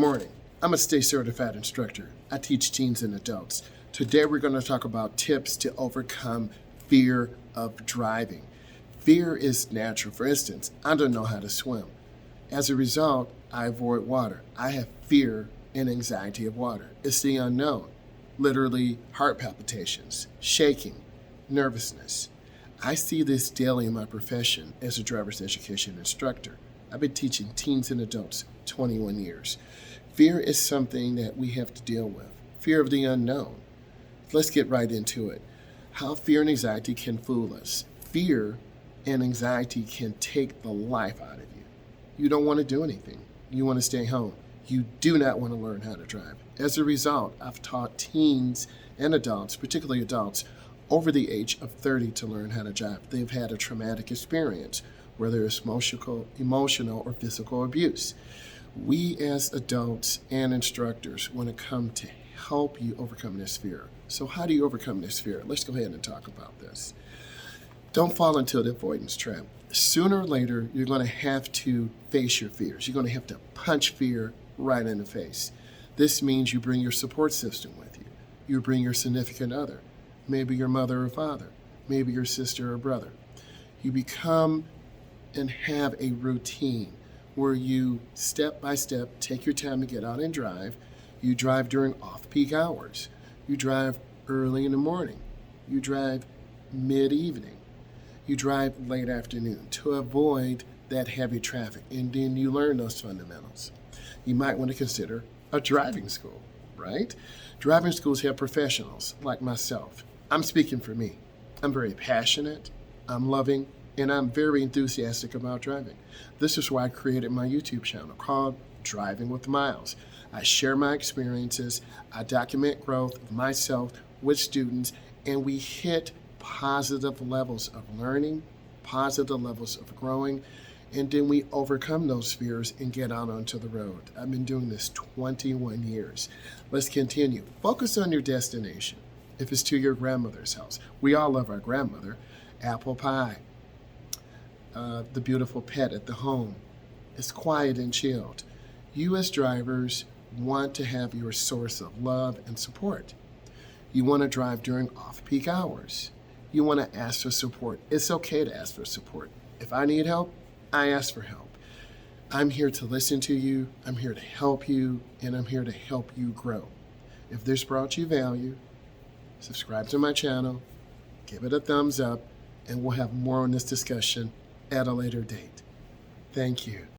morning. I'm a state certified instructor. I teach teens and adults. Today we're going to talk about tips to overcome fear of driving. Fear is natural. For instance, I don't know how to swim. As a result, I avoid water. I have fear and anxiety of water. It's the unknown. Literally heart palpitations, shaking, nervousness. I see this daily in my profession as a driver's education instructor. I've been teaching teens and adults 21 years. Fear is something that we have to deal with. Fear of the unknown. Let's get right into it. How fear and anxiety can fool us. Fear and anxiety can take the life out of you. You don't want to do anything. You want to stay home. You do not want to learn how to drive. As a result, I've taught teens and adults, particularly adults, over the age of 30 to learn how to drive. They've had a traumatic experience, whether it's emotional or physical abuse. We as adults and instructors want to come to help you overcome this fear. So how do you overcome this fear? Let's go ahead and talk about this. Don't fall into the avoidance trap. Sooner or later, you're going to have to face your fears. You're going to have to punch fear right in the face. This means you bring your support system with you. You bring your significant other, maybe your mother or father, maybe your sister or brother. You become and have a routine where you step by step take your time to get out and drive. You drive during off-peak hours. You drive early in the morning. You drive mid-evening. You drive late afternoon to avoid that heavy traffic, and then you learn those fundamentals. You might want to consider a driving school, right? Driving schools have professionals like myself. I'm speaking for me. I'm very passionate, I'm loving, and I'm very enthusiastic about driving. This is why I created my YouTube channel called Driving with Miles. I share my experiences, I document growth of myself with students, and we hit positive levels of learning, positive levels of growing, and then we overcome those fears and get out onto the road. I've been doing this 21 years. Let's continue. Focus on your destination. If it's to your grandmother's house, we all love our grandmother. Apple pie, the beautiful pet at the home. It's quiet and chilled. You as drivers want to have your source of love and support. You want to drive during off-peak hours. You want to ask for support. It's okay to ask for support. If I need help, I ask for help. I'm here to listen to you, I'm here to help you, and I'm here to help you grow. If this brought you value, subscribe to my channel, give it a thumbs up, and we'll have more on this discussion at a later date. Thank you.